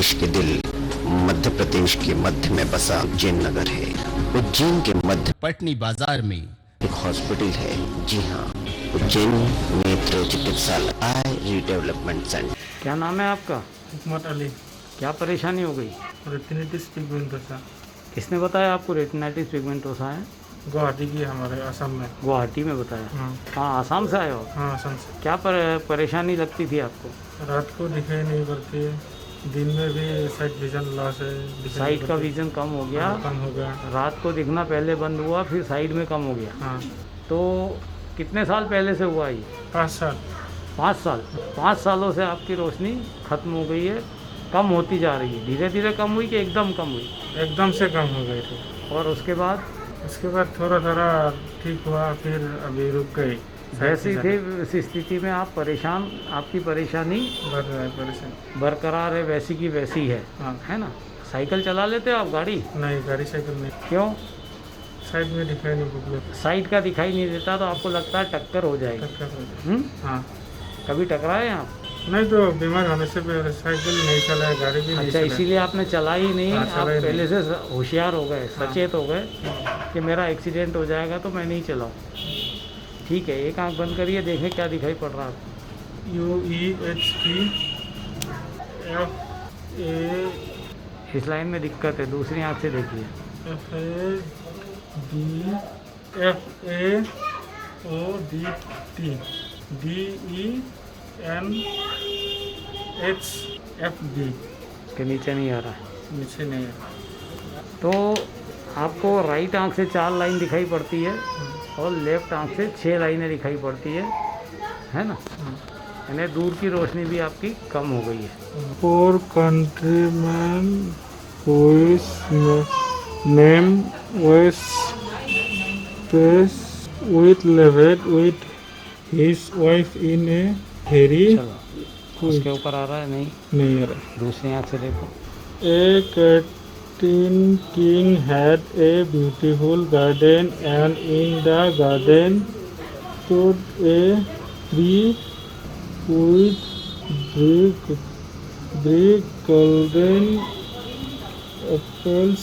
देश के दिल मध्य प्रदेश के मध्य में बसा उज्जैन नगर है। उज्जैन के मध्य पटनी बाजार में एक हॉस्पिटल है। जी हाँ, उज्जैन नेत्र चिकित्सालय आई रीडेवलपमेंट सेंटर। क्या नाम है आपका? हुकमत अली। क्या परेशानी हो गई? Retinitis pigmentosa. किसने बताया आपको रेटिनाइटिस पिगमेंटोसा है? गुवाहाटी की हमारे असम में। गुवाहाटी में बताया? हाँ हाँ, आसाम से आए हो? हाँ, असम से। क्या परेशानी लगती थी आपको? रात को दिखाई नहीं पड़ती, दिन में भी साइड विजन लॉस है। साइड का विजन कम हो गया? कम हो गया। रात को दिखना पहले बंद हुआ, फिर साइड में कम हो गया। हाँ, तो कितने साल पहले से हुआ ये? 5 साल। 5 साल। 5 सालों से आपकी रोशनी खत्म हो गई है, कम होती जा रही है। धीरे धीरे कम हुई कि एकदम कम हुई? एकदम से कम हो गई थी। और उसके बाद थोड़ा थोड़ा ठीक हुआ, फिर अभी रुक गई। वैसी थी स्थिति में आप परेशान, आपकी परेशानी बढ़ रहा है परेशान। बरकरार है, वैसी की वैसी है। हाँ। है ना? साइकिल चला लेते हो आप? गाड़ी? नहीं, गाड़ी साइकिल नहीं। क्यों? साइड में दिखाई नहीं पड़ती। साइड का दिखाई नहीं देता तो आपको लगता है टक्कर हो जाएगी। टक्कर हो जाए। हाँ। कभी टकराए आप? नहीं, तो बीमार होने से पहले साइकिल नहीं चलाया, गाड़ी भी नहीं अच्छा, चलाया। इसीलिए आपने चला ही नहीं। हाँ, आप चला ही नहीं। पहले से होशियार हो गए, हाँ। सचेत हो गए कि मेरा एक्सीडेंट हो जाएगा तो मैं नहीं चलाऊँ। ठीक है, एक आंख बंद करिए, देखें क्या दिखाई पड़ रहा है आपको। UEHP इस लाइन में दिक्कत है, दूसरी आंख से देखिए। FADOD इसके नीचे नहीं आ रहा है। नीचे नहीं है। तो आपको राइट आंख से 4 लाइन दिखाई पड़ती है और लेफ्ट आंख से 6 लाइनें दिखाई पड़ती है ना? यानी दूर की रोशनी भी आपकी कम हो गई है। For countryman whose name was placed with left with his wife in a ferry. चलो, उसके ऊपर आ रहा है? नहीं आ रहा। दूसरी आंख से देखो। A Captain King had a beautiful garden, and in the garden stood a tree with big golden apples.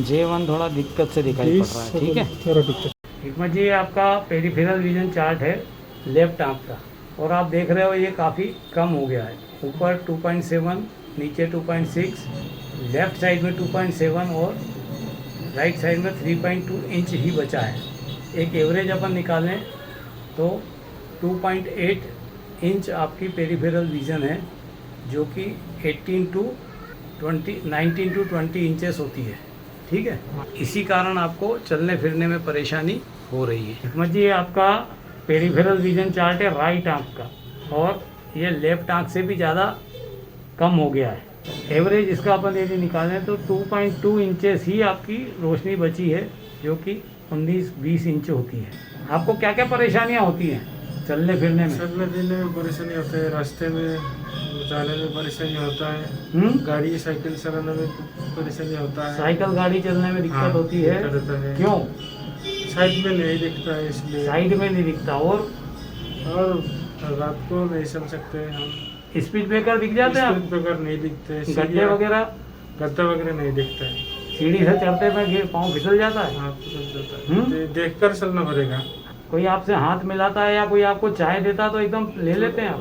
J1 थोड़ा दिक्कत से दिखाई पड़ रहा है, ठीक है? थोड़ा दिक्कत। हिकमत जी, आपका पेरिफेरल विजन चार्ट है लेफ्ट आंख का, और आप देख रहे हो ये काफ़ी कम हो गया है। ऊपर 2.7, नीचे 2.6, लेफ्ट साइड में 2.7 और राइट साइड में 3.2 इंच ही बचा है। एक एवरेज अपन निकालें तो 2.8 इंच आपकी पेरिफेरल विजन है, जो कि 19 टू 20 इंचेस होती है। ठीक है, इसी कारण आपको चलने फिरने में परेशानी हो रही है। हिकमत जी, आपका पेरिफेरल विजन चार्ट है राइट आंख का, और ये लेफ्ट आंख से भी ज़्यादा कम हो गया है। एवरेज इसका अपन यदि निकालें तो 2.2 इंचेस ही आपकी रोशनी बची है, जो कि 19-20 इंच होती है। आपको क्या क्या परेशानियाँ होती हैं चलने फिरने में? चलने फिरने में परेशानी होता है, रास्ते में जाने में परेशानी होता है, गाड़ी साइकिल चलाने में परेशानी होता है। साइकिल गाड़ी चलने में दिक्कत हाँ, होती है? दिक्कत होता है। क्यों? साइड में नहीं दिखता है, इसलिए। साइड में नहीं दिखता। और रात को नहीं चल सकते हम। स्पीड ब्रेकर दिख जाते हैं? स्पीड ब्रेकर नहीं दिखते। गड्ढे वगैरह? गड्ढा वगैरह नहीं दिखता है। सीढ़ी से चढ़ते में पाँव फिसल जाता है? हाँ, फिसल जाता है। देख कर चलना पड़ेगा। कोई आपसे हाथ मिलाता है या कोई आपको चाय देता तो एकदम ले लेते हैं आप?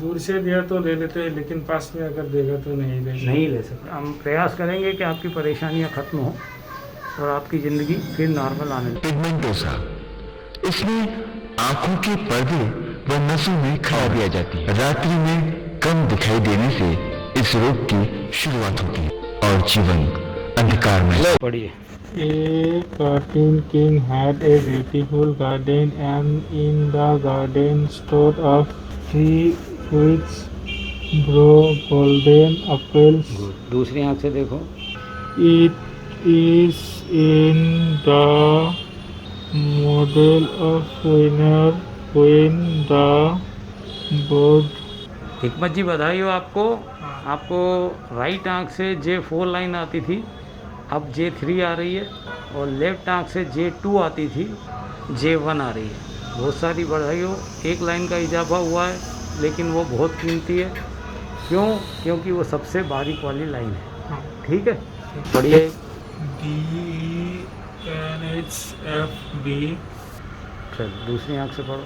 दूर से दिया तो ले लेते हैं, लेकिन पास में अगर देगा तो नहीं ले सकते। हम प्रयास करेंगे कि आपकी परेशानियां खत्म हो और आपकी ज़िंदगी फिर नॉर्मल आने लगे। पिगमेंटोसा, इसमें आंखों के पर्दे व नसों में खराबी आ जाती है। रात्रि में कम दिखाई देने से इस रोग की शुरुआत होती है और जीवन अंधकार में। पढ़िए। A Captain King had a beautiful garden, and in the garden stood a tree which bore golden apples. दूसरी आंख से देखो। It is in the model of winner when the bird. हिकमत जी, बधाई हो आपको। आपको राइट आंख से J4 लाइन आती थी, अब J3 आ रही है, और लेफ्ट आंख से J2 आती थी, J1 आ रही है। बहुत सारी बधाई हो। एक लाइन का इजाफा हुआ है, लेकिन वो बहुत कीमती है। क्यों? क्योंकि वो सबसे बारीक वाली लाइन है। हाँ। ठीक है, पढ़िए। DENHFB चल दूसरी आंख से पढ़ो।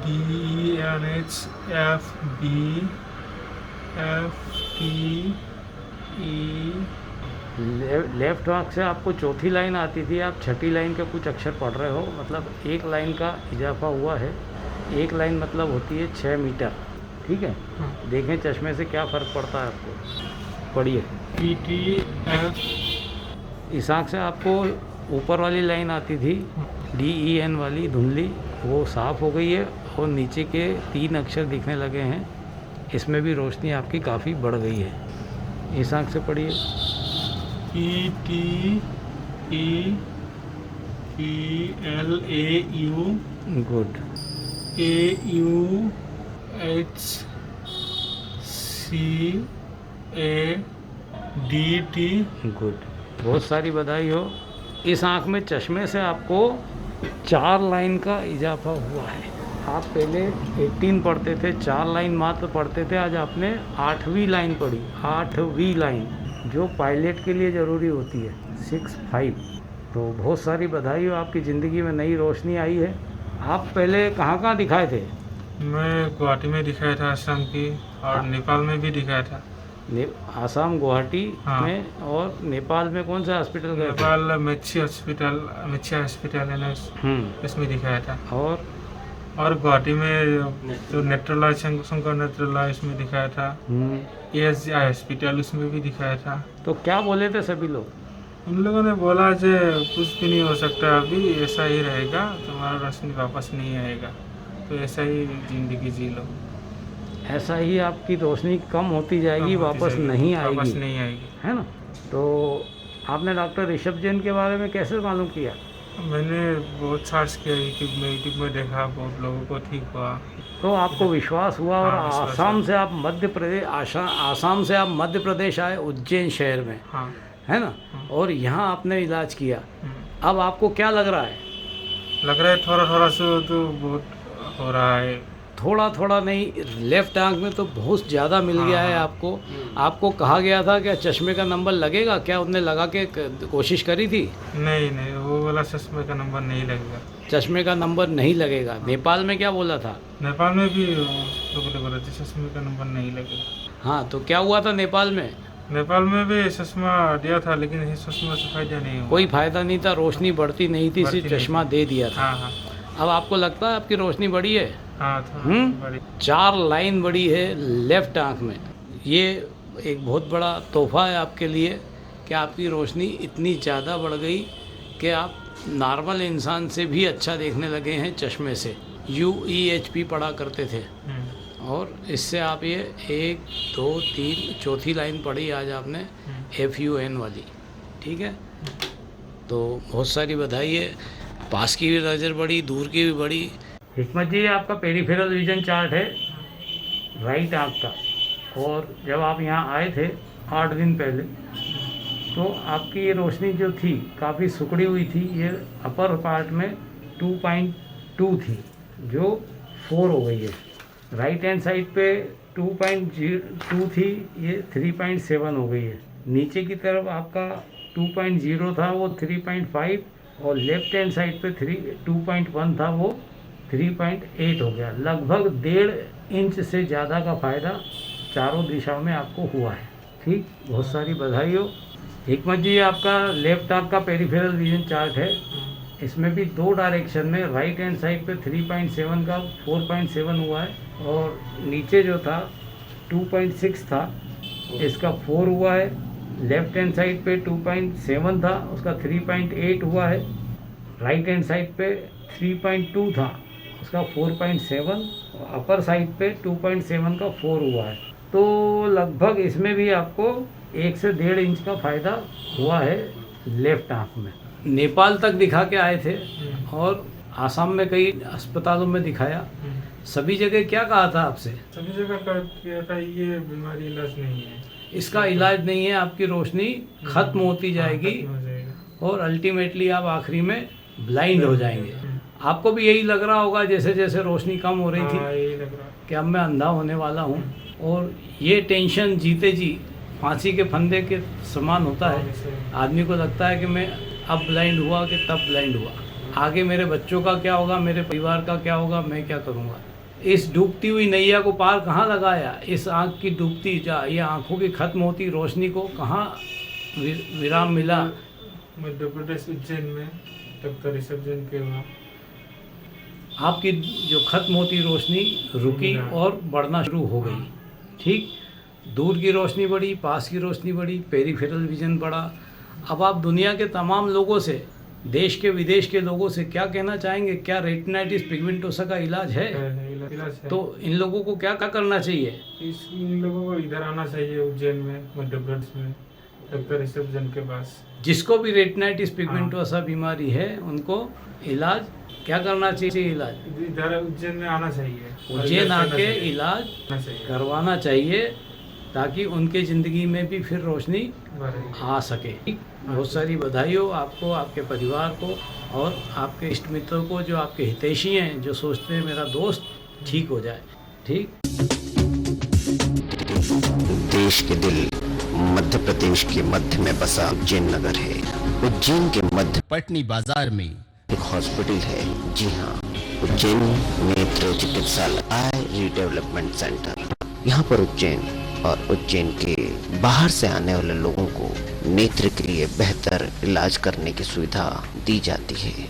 DENHFB FTE। लेफ्ट आंख से आपको चौथी लाइन आती थी, आप छठी लाइन के कुछ अक्षर पढ़ रहे हो, मतलब एक लाइन का इजाफा हुआ है। एक लाइन मतलब होती है 6 मीटर। ठीक है, देखें चश्मे से क्या फ़र्क पड़ता है आपको। पढ़िए। PTF। इस आंख से आपको ऊपर वाली लाइन आती थी DEN वाली धुंधली, वो साफ़ हो गई है और नीचे के 3 अक्षर दिखने लगे हैं। इसमें भी रोशनी आपकी काफ़ी बढ़ गई है। इस आंख से पढ़िए। PTEPLAU good. AUHCADT। गुड, बहुत सारी बधाई हो। इस आंख में चश्मे से आपको 4 लाइन का इजाफा हुआ है। आप पहले 18 पढ़ते थे, 4 लाइन मात्र पढ़ते थे, आज आपने 8वीं लाइन पढ़ी। 8वीं लाइन जो पायलट के लिए ज़रूरी होती है, 6-5। तो बहुत सारी बधाई हो, आपकी ज़िंदगी में नई रोशनी आई है। आप पहले कहाँ कहाँ दिखाए थे? मैं गुवाहाटी में दिखाया था आसाम की, और नेपाल में भी दिखाया था। आसाम, गुवाहाटी हाँ। में, और नेपाल में कौन सा हॉस्पिटल गए थे? नेपाल मेची हॉस्पिटल है ना, इसमें दिखाया था। और गुवाहाटी में जो नेत्रलय शंकर नेत्रलय, इसमें दिखाया था। ASI हॉस्पिटल, उसमें भी दिखाया था। तो क्या बोले थे सभी लोग? उन लोगों ने बोला जो कुछ भी नहीं हो सकता, अभी ऐसा ही रहेगा, तुम्हारा रोशनी वापस नहीं आएगा, तो ऐसा ही ज़िंदगी जी लो। ऐसा ही आपकी रोशनी कम होती जाएगी, वापस नहीं आएगी। वापस नहीं आएगी, है ना? तो आपने डॉक्टर ऋषभ जैन के बारे में कैसे मालूम किया? मैंने बहुत सर्च किया यूट्यूब में देखा, बहुत लोगों को ठीक हुआ, तो आपको विश्वास हुआ और हाँ, विश्वास आसाम से आप मध्य प्रदेश आए, उज्जैन शहर में, हाँ। है ना? और यहाँ आपने इलाज किया। अब आपको क्या लग रहा है? लग रहा है थोड़ा से तो बहुत हो रहा है। थोड़ा नहीं, लेफ्ट आंख में तो बहुत ज़्यादा मिल गया है आपको। आपको कहा गया था क्या चश्मे का नंबर लगेगा? क्या उनने लगा के कोशिश करी थी? नहीं, वो वाला चश्मे का नंबर नहीं लगेगा। चश्मे का नंबर नहीं लगेगा। नेपाल में क्या बोला था? नेपाल में भी लोग बोला था चश्मे का नंबर नहीं लगेगा। हाँ, तो क्या हुआ था नेपाल में? नेपाल में भी चश्मा दिया था, लेकिन इस चश्मा से फायदा नहीं हुआ। कोई फायदा नहीं था, रोशनी बढ़ती नहीं थी, सिर्फ चश्मा दे दिया था। हाँ। अब आपको लगता है आपकी रोशनी बढ़ी है? हाँ, 4 लाइन बढ़ी है लेफ्ट आंख में। ये एक बहुत बड़ा तोहफा है आपके लिए कि आपकी रोशनी इतनी ज़्यादा बढ़ गई कि आप नॉर्मल इंसान से भी अच्छा देखने लगे हैं चश्मे से। UEHP पढ़ा करते थे, और इससे आप ये 1, 2, 3 चौथी लाइन पढ़ी आज आपने, FUN वाली। ठीक है, तो बहुत सारी बधाई है। पास की भी नज़र बढ़ी, दूर की भी बढ़ी। हिकमत जी, आपका पेरिफेरल विजन चार्ट है राइट आंख का, और जब आप यहाँ आए थे 8 दिन पहले, तो आपकी ये रोशनी जो थी काफ़ी सुकड़ी हुई थी। ये अपर पार्ट में 2.2 थी, जो 4 हो गई है। राइट हैंड साइड पे 2.2 थी, ये 3.7 हो गई है। नीचे की तरफ आपका 2.0 था, वो 3.5, और लेफ्ट हैंड साइड पे 2.1 था, वो 3.8 हो गया। लगभग 1.5 इंच से ज़्यादा का फ़ायदा चारों दिशाओं में आपको हुआ है। ठीक, बहुत सारी बधाई हो। हिकमत जी, आपका लेफ्ट आंख का पेरिफेरल विजन चार्ट है। इसमें भी 2 डायरेक्शन में, राइट हैंड साइड पे 3.7 का 4.7 हुआ है, और नीचे जो था 2.6 था, इसका 4 हुआ है। लेफ्ट हैंड साइड पे 2.7 था, उसका 3.8 हुआ है। राइट हैंड साइड पे 3.2 था, उसका 4.7, और अपर साइड पे 2.7 का 4 हुआ है। तो लगभग इसमें भी आपको 1 से 1.5 इंच का फ़ायदा हुआ है लेफ्ट आंख में। नेपाल तक दिखा के आए थे, और आसाम में कई अस्पतालों में दिखाया। सभी जगह क्या कहा था आपसे? सभी जगह क्या था, ये बीमारी इलाज नहीं है, इसका इलाज नहीं है, आपकी रोशनी खत्म होती जाएगी, और अल्टीमेटली आप आखिरी में ब्लाइंड हो जाएंगे। आपको भी यही लग रहा होगा जैसे जैसे रोशनी कम हो रही थी यही लग रहा कि अब मैं अंधा होने वाला हूँ, और ये टेंशन जीते जी फांसी के फंदे के समान होता है। आदमी को लगता है कि मैं अब ब्लाइंड हुआ कि तब ब्लाइंड हुआ, आगे मेरे बच्चों का क्या होगा, मेरे परिवार का क्या होगा, मैं क्या करूँगा। इस डूबती हुई नैया को पार कहाँ लगाया, इस आँख की डूबती ये आँखों की खत्म होती रोशनी को कहाँ विराम मिला। मध्य प्रदेश उज्जैन में डॉक्टर विसर्जन के वहाँ आपकी जो खत्म होती रोशनी रुकी और बढ़ना शुरू हो गई। ठीक, दूर की रोशनी बढ़ी, पास की रोशनी बढ़ी, पेरिफेरल विजन बढ़ा। अब आप दुनिया के तमाम लोगों से, देश के विदेश के लोगों से क्या कहना चाहेंगे? क्या रेटिनाइटिस पिगमेंटोसा का इलाज है? इलाज है। तो इन लोगों को क्या क्या करना चाहिए? इन लोगों को इधर आना चाहिए उज्जैन में, मध्य प्रदेश में, डॉक्टर विसर्जन के पास। जिसको भी रेटिनाइटिस पिगमेंटोसा बीमारी है उनको इलाज क्या करना चाहिए? इलाज इधर उज्जैन में आना चाहिए, उज्जैन आके इलाज करवाना चाहिए ताकि उनके ज़िंदगी में भी फिर रोशनी आ सके। बहुत सारी बधाई हो आपको, आपके परिवार को और आपके इष्ट मित्रों को, जो आपके हितैषी हैं, जो सोचते हैं मेरा दोस्त ठीक हो जाए। ठीक, देश के दिल मध्य प्रदेश के मध्य में बसा उज्जैन नगर है। उज्जैन के मध्य पटनी बाजार में एक हॉस्पिटल है। जी हाँ, उज्जैन नेत्र चिकित्सालय आई रीडेवलपमेंट सेंटर। यहाँ पर उज्जैन और उज्जैन के बाहर से आने वाले लोगों को नेत्र के लिए बेहतर इलाज करने की सुविधा दी जाती है।